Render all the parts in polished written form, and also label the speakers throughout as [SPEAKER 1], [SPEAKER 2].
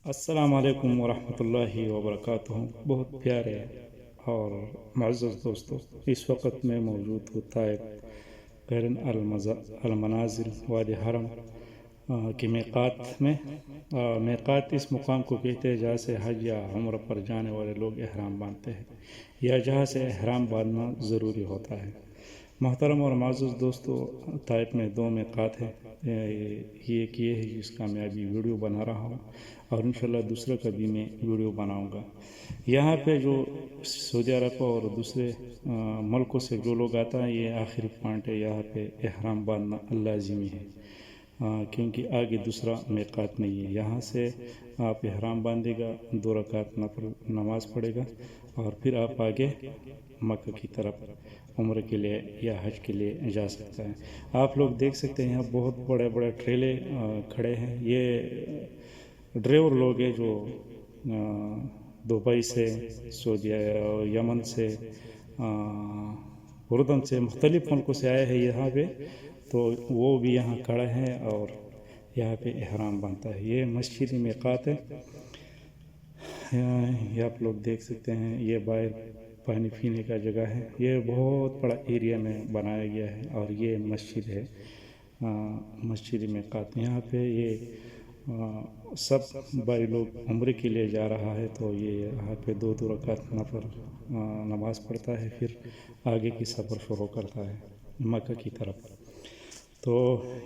[SPEAKER 1] السلام علیکم ورحمۃ اللہ وبرکاتہ۔ بہت پیارے اور معزز دوستو، اس وقت میں موجود ہوں طائف قرن المنازل وادی حرم کے میقات میں۔ میقات اس مقام کو کہتے ہیں جہاں سے حج یا عمرہ پر جانے والے لوگ احرام باندھتے ہیں یا جہاں سے احرام باندھنا ضروری ہوتا ہے۔ محترم اور معزز دوستو، طائف میں 2 میقات ہیں۔ ایک یہ ہے جس کا میں ابھی ویڈیو بنا رہا ہوں، اور انشاءاللہ دوسرے کا بھی میں ویڈیو بناؤں گا۔ یہاں پہ جو سعودی عرب اور دوسرے ملکوں سے جو لوگ آتا ہے، یہ آخری پوائنٹ ہے، یہاں پہ احرام باندھنا لازمی ہے، کیونکہ آگے دوسرا میقات نہیں ہے۔ یہاں سے آپ احرام باندھے گا، 2 رکعت نفل نماز پڑھے گا، اور پھر آپ آگے مکہ کی طرف عمرہ کے لیے یا حج کے لیے جا سکتا ہے۔ آپ لوگ دیکھ سکتے ہیں یہاں بہت بڑے بڑے ٹریلے کھڑے ہیں۔ یہ ڈرائیور لوگ ہیں جو دبئی سے، سعودی یمن سے، اردن سے، مختلف ملکوں سے آئے ہیں یہاں پہ، تو وہ بھی یہاں کھڑے ہیں اور یہاں پہ احرام بنتا ہے۔ یہ مسجد میقات ہے، یہ آپ لوگ دیکھ سکتے ہیں۔ یہ باہر پانی پینے کا جگہ ہے، یہ بہت بڑا ایریا میں بنایا گیا ہے، اور یہ مسجد ہے، مسجد میقات۔ یہاں پہ یہ سب بھائی لوگ عمرے کے لیے جا رہا ہے، تو یہ یہاں پہ 2 رکعت نفل نماز پڑھتا ہے، پھر آگے کی سفر شروع کرتا ہے مکہ کی طرف۔ تو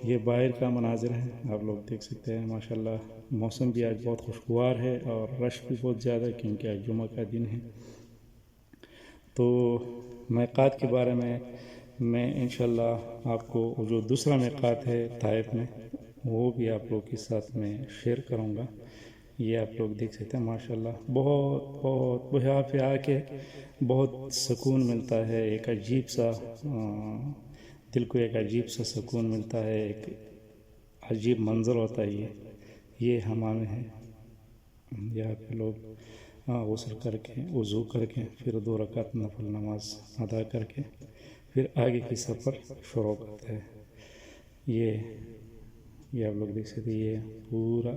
[SPEAKER 1] یہ باہر کا مناظر ہے، آپ لوگ دیکھ سکتے ہیں۔ ماشاءاللہ موسم بھی آج بہت خوشگوار ہے، اور رش بھی بہت زیادہ ہے، کیونکہ آج جمعہ کا دن ہے۔ تو میقات کے بارے میں انشاءاللہ آپ کو جو دوسرا میقات ہے طائف میں، وہ بھی آپ لوگ کے ساتھ میں شیئر کروں گا۔ یہ آپ لوگ دیکھ سکتے ہیں، ماشاءاللہ بہت یہاں پہ آ کے بہت سکون ملتا ہے، ایک عجیب سا دل کو ایک عجیب سا سکون ملتا ہے، ایک عجیب منظر ہوتا ہے۔ یہ حمام ہے، یہاں پہ لوگ غسل کر کے، وضو کر کے، پھر 2 رکعت نفل نماز ادا کر کے پھر آگے کی سفر شروع کرتے ہیں۔ یہ آپ لوگ دیکھ سکتے ہیں، یہ پورا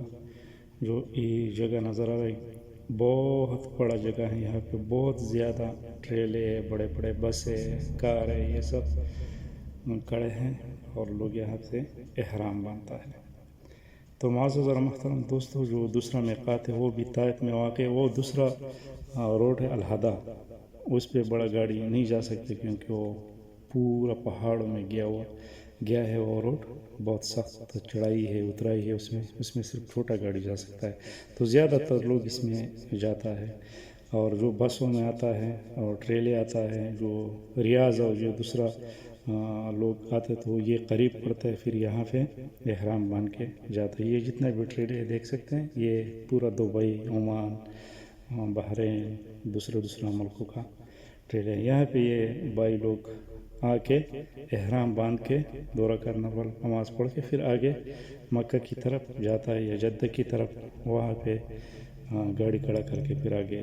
[SPEAKER 1] جو یہ جگہ نظر آ رہی ہے، بہت بڑا جگہ ہے۔ یہاں پہ بہت زیادہ ٹریلے، بڑے بڑے بسیں، کاریں، یہ سب کھڑے ہیں، اور لوگ یہاں سے احرام باندھتا ہے۔ تو معزز اور محترم دوستو، جو دوسرا میقات ہے وہ بھی طائف میں واقع ہے۔ وہ دوسرا روڈ ہے الہدہ، اس پہ بڑا گاڑی نہیں جا سکتے، کیونکہ وہ پورا پہاڑوں میں گیا ہے۔ وہ روڈ بہت سخت چڑھائی ہے، اترائی ہے، اس میں صرف چھوٹا گاڑی جا سکتا ہے، تو زیادہ تر لوگ اس میں جاتا ہے۔ اور جو بسوں میں آتا ہے اور ٹریلے آتا ہے، جو ریاض اور جو دوسرا لوگ آتے، تو یہ قریب پڑتا ہے، پھر یہاں پہ احرام باندھ کے جاتا ہے۔ یہ جتنے بھی ٹریلے دیکھ سکتے ہیں، یہ پورا دبئی، عمان، بحرین، دوسرے ملکوں کا ٹریلے ہے۔ یہاں پہ یہ بھائی لوگ آ کے احرام باندھ کے 2 رکعت نفل نماز پڑھ کے پھر آگے مکہ کی طرف جاتا ہے یا جدہ کی طرف، وہاں پہ گاڑی کھڑا کر کے پھر آگے